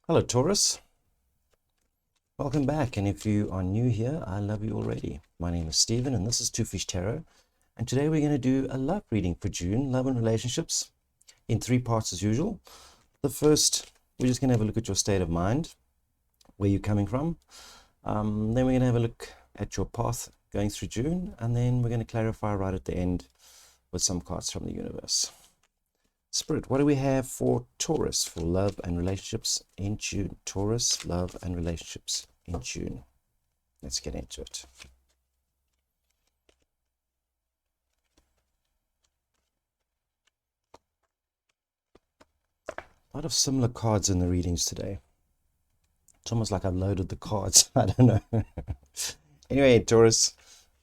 Hello, Taurus. Welcome back. And if you are new here, I love you already. My name is Stephen, and this is Two Fish Tarot. And today we're going to do a love reading for June, love and relationships, in 3 parts as usual. The first, we're just going to have a look at your state of mind, where you're coming from. Then we're going to have a look at your path going through June, and then we're going to clarify right at the end with some cards from the universe. Spirit, what do we have for Taurus for love and relationships in June? Taurus, love and relationships in June. Let's get into it. A lot of similar cards in the readings today. It's almost like I've loaded the cards. I don't know. Anyway, Taurus,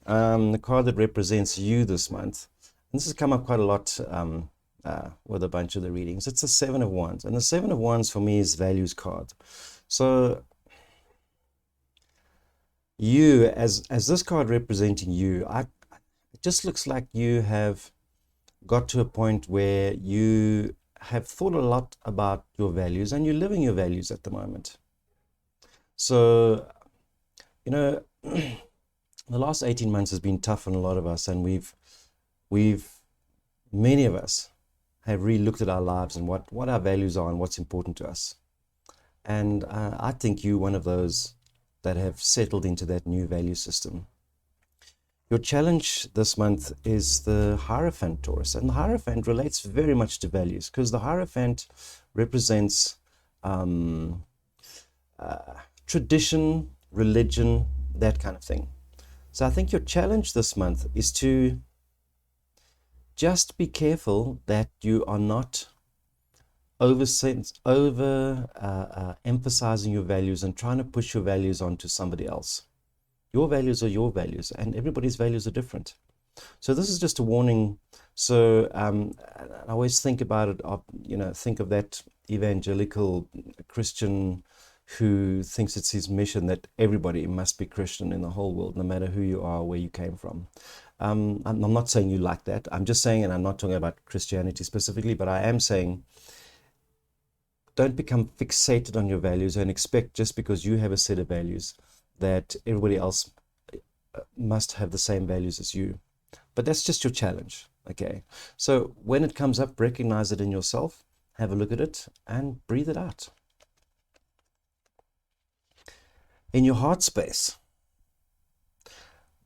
the card that represents you this month, and this has come up quite a lot with a bunch of the readings. It's the 7 of Wands, and the 7 of Wands for me is values card. So you, as this card representing you, it just looks like you have got to a point where you have thought a lot about your values and you're living your values at the moment. So, you know, the last 18 months has been tough on a lot of us, and many of us have re-looked at our lives and what our values are and what's important to us. And I think you're one of those that have settled into that new value system. Your challenge this month is the Hierophant, Taurus. And the Hierophant relates very much to values, because the Hierophant represents tradition, religion, that kind of thing. So I think your challenge this month is to just be careful that you are not emphasizing your values and trying to push your values onto somebody else. Your values are your values, and everybody's values are different. So this is just a warning. So I always think about it, think of that evangelical Christian who thinks it's his mission that everybody must be Christian in the whole world, no matter who you are, where you came from. I'm not saying you like that. I'm just saying, and I'm not talking about Christianity specifically, but I am saying, don't become fixated on your values and expect just because you have a set of values that everybody else must have the same values as you. But that's just your challenge, okay? So when it comes up, recognize it in yourself, have a look at it, and breathe it out. In your heart space,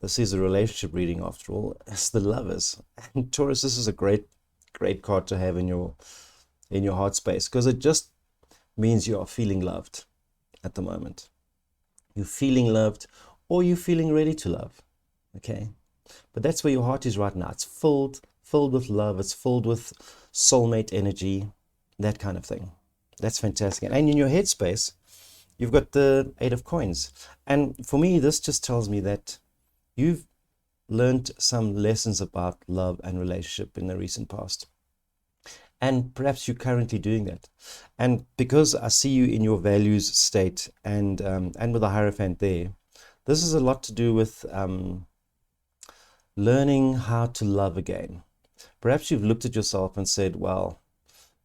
this is a relationship reading after all, it's the Lovers. And Taurus, this is a great card to have in your heart space, because it just means you are feeling loved at the moment. You're feeling loved, or you're feeling ready to love, okay? But that's where your heart is right now. It's filled with love. It's filled with soulmate energy, that kind of thing. That's fantastic. And in your headspace, you've got the 8 of Coins. And for me, this just tells me that you've learned some lessons about love and relationship in the recent past. And perhaps you're currently doing that. And because I see you in your values state and with the Hierophant there, this is a lot to do with learning how to love again. Perhaps you've looked at yourself and said, well,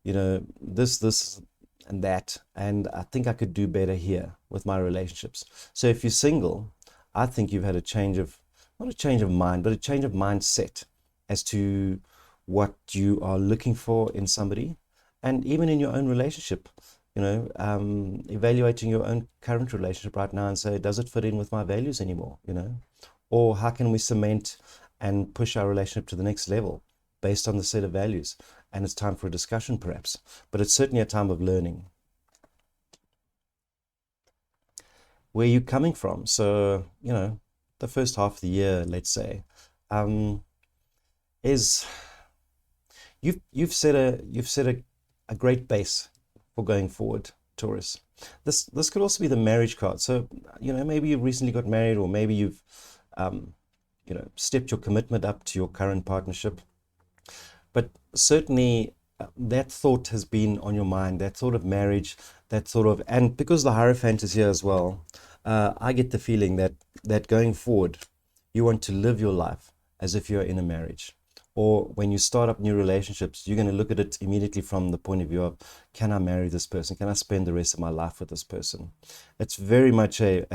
this and that, and I think I could do better here with my relationships. So if you're single, I think you've had a change of, not a change of mind, but a change of mindset as to what you are looking for in somebody, and even in your own relationship, evaluating your own current relationship right now and say, does it fit in with my values anymore, or how can we cement and push our relationship to the next level based on the set of values? And it's time for a discussion perhaps, but it's certainly a time of learning. Where are you coming from? So, the first half of the year, let's say, is you've set a great base for going forward, Taurus. This could also be the marriage card. So maybe you recently got married, or maybe you've stepped your commitment up to your current partnership. But certainly that thought has been on your mind, that thought of marriage, and because the Hierophant is here as well, I get the feeling that going forward, you want to live your life as if you're in a marriage, or when you start up new relationships, you're going to look at it immediately from the point of view of, can I marry this person? Can I spend the rest of my life with this person? It's very much a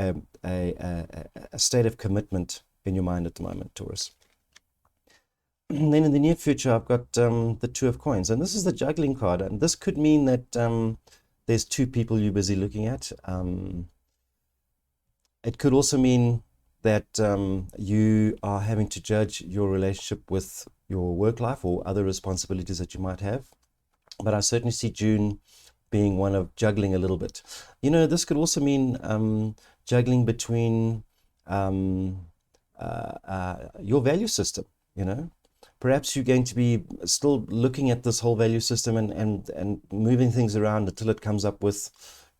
state of commitment in your mind at the moment, Taurus. And then in the near future, I've got the Two of Coins, and this is the juggling card, and this could mean that there's two people you're busy looking at. It could also mean that you are having to judge your relationship with your work life or other responsibilities that you might have. But I certainly see June being one of juggling a little bit. You know, this could also mean juggling between your value system, you know. Perhaps you're going to be still looking at this whole value system and moving things around until it comes up with,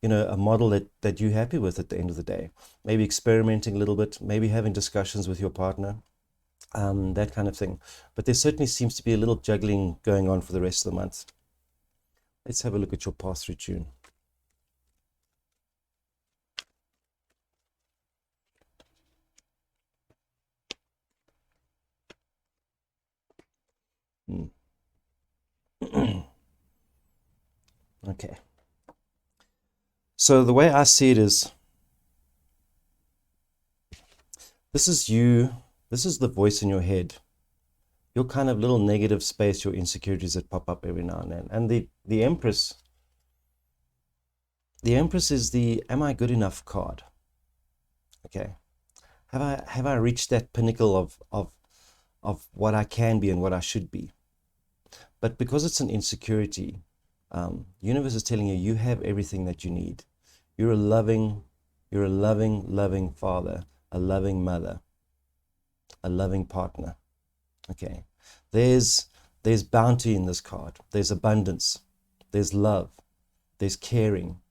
you know, a model that you're happy with at the end of the day. Maybe experimenting a little bit, maybe having discussions with your partner, that kind of thing. But there certainly seems to be a little juggling going on for the rest of the month. Let's have a look at your path through June. Okay. So the way I see it is, this is you, this is the voice in your head, your kind of little negative space, your insecurities that pop up every now and then. And the Empress is the am I good enough card. Okay. Have I reached that pinnacle of what I can be and what I should be? But because it's an insecurity, universe is telling you, you have everything that you need. You're a loving, loving father, a loving mother, a loving partner. Okay. There's bounty in this card. There's abundance. There's love. There's caring.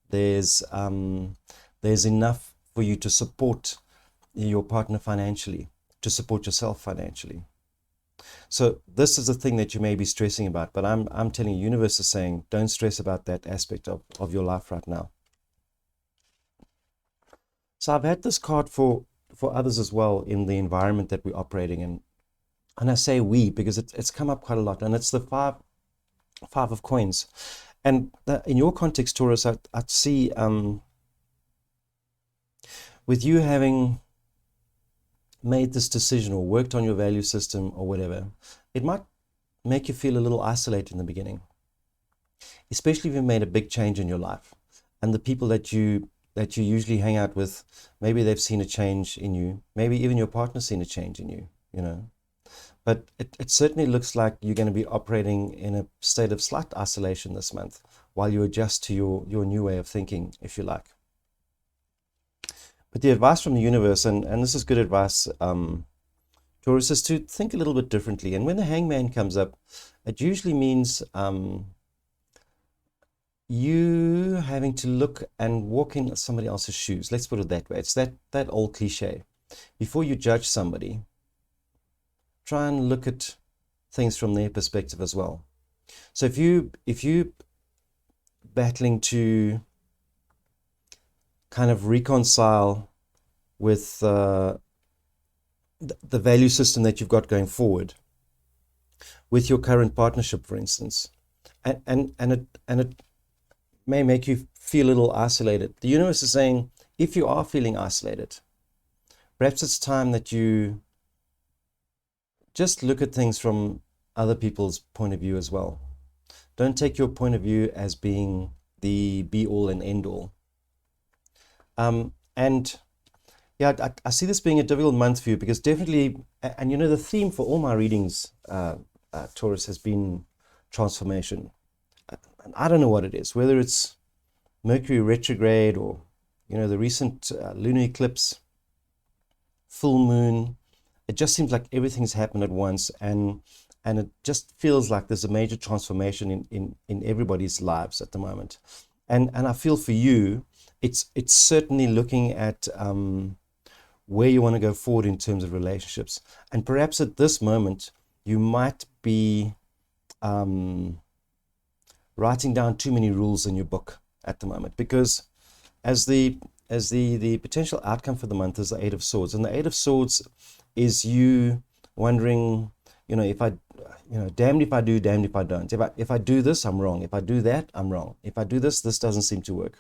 There's enough for you to support your partner financially, to support yourself financially. So this is the thing that you may be stressing about, but I'm telling you, universe is saying, don't stress about that aspect of your life right now. So I've had this card for others as well in the environment that we're operating in. And I say we because it's come up quite a lot, and it's the five of coins. And in your context, Taurus, I'd see with you having made this decision or worked on your value system or whatever, it might make you feel a little isolated in the beginning, especially if you've made a big change in your life, and the people that you usually hang out with, maybe they've seen a change in you, maybe even your partner's seen a change in you, you know. But it certainly looks like you're going to be operating in a state of slight isolation this month while you adjust to your new way of thinking, if you like. But the advice from the universe, and this is good advice, Taurus, is to think a little bit differently. And when the hangman comes up, it usually means you having to look and walk in somebody else's shoes. Let's put it that way. It's that old cliche. Before you judge somebody, try and look at things from their perspective as well. So if you battling to kind of reconcile with the value system that you've got going forward with your current partnership, for instance, and it may make you feel a little isolated. The universe is saying, if you are feeling isolated, perhaps it's time that you just look at things from other people's point of view as well. Don't take your point of view as being the be-all and end-all. And yeah, I see this being a difficult month for you because definitely, and you know, the theme for all my readings, Taurus, has been transformation. And I don't know what it is, whether it's Mercury retrograde or, you know, the recent lunar eclipse, full moon. It just seems like everything's happened at once, and it just feels like there's a major transformation in everybody's lives at the moment. And I feel for you, it's certainly looking at where you want to go forward in terms of relationships. And perhaps at this moment, you might be writing down too many rules in your book at the moment, because as the potential outcome for the month is the Eight of Swords, and the Eight of Swords is you wondering, if I, damned if I do, damned if I don't. If I do this, I'm wrong. If I do that, I'm wrong. If I do this doesn't seem to work.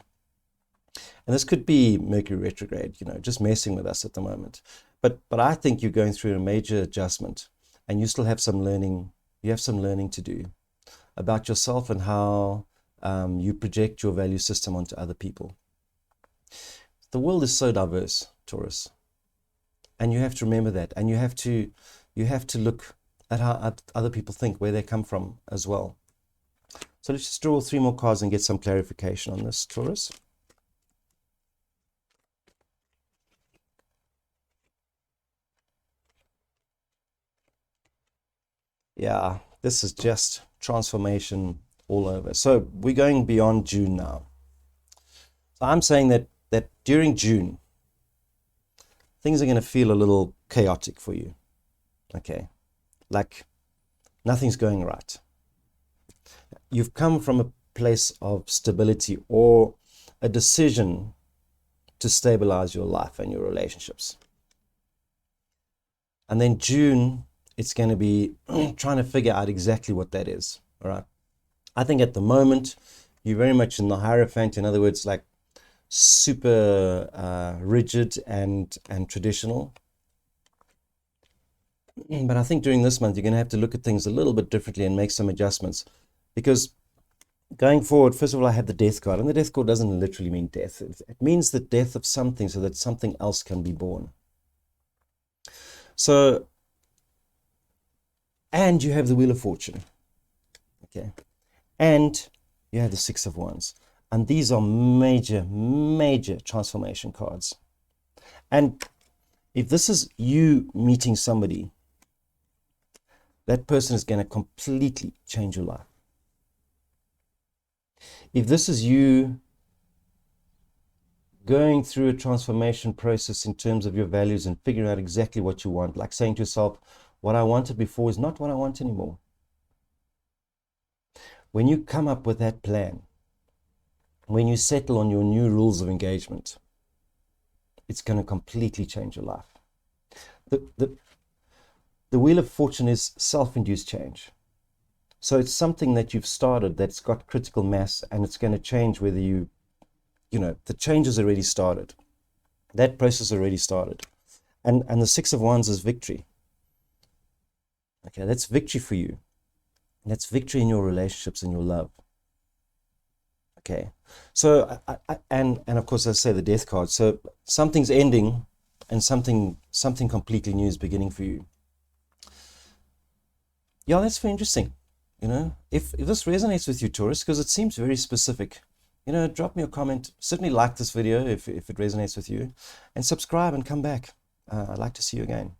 And this could be Mercury retrograde, just messing with us at the moment. But I think you're going through a major adjustment, and you still have some learning. You have some learning to do about yourself and how you project your value system onto other people. The world is so diverse, Taurus, and you have to remember that, and you have to look at how other people think, where they come from as well. So let's just draw 3 more cards and get some clarification on this, Taurus. Yeah, this is just transformation all over. So we're going beyond June now. So I'm saying that during June, things are going to feel a little chaotic for you. Okay, like nothing's going right. You've come from a place of stability or a decision to stabilize your life and your relationships. And then June, it's going to be trying to figure out exactly what that is. All right. I think at the moment, you're very much in the Hierophant. In other words, like super rigid and traditional. But I think during this month, you're going to have to look at things a little bit differently and make some adjustments. Because going forward, first of all, I have the death card. And the death card doesn't literally mean death. It means the death of something so that something else can be born. So, and you have the Wheel of Fortune. Okay. And you have the 6 of Wands. And these are major, major transformation cards. And if this is you meeting somebody, that person is going to completely change your life. If this is you going through a transformation process in terms of your values and figuring out exactly what you want, like saying to yourself, what I wanted before is not what I want anymore. When you come up with that plan, when you settle on your new rules of engagement, it's going to completely change your life. The Wheel of Fortune is self-induced change. So it's something that you've started that's got critical mass, and it's going to change whether the change has already started. That process already started. And the 6 of Wands is victory. Okay, that's victory for you. That's victory in your relationships and your love. Okay, so and of course, as I say, the Death card. So something's ending, and something completely new is beginning for you. Yeah, that's very interesting. If this resonates with you, Taurus, because it seems very specific, drop me a comment. Certainly like this video if it resonates with you, and subscribe and come back. I'd like to see you again.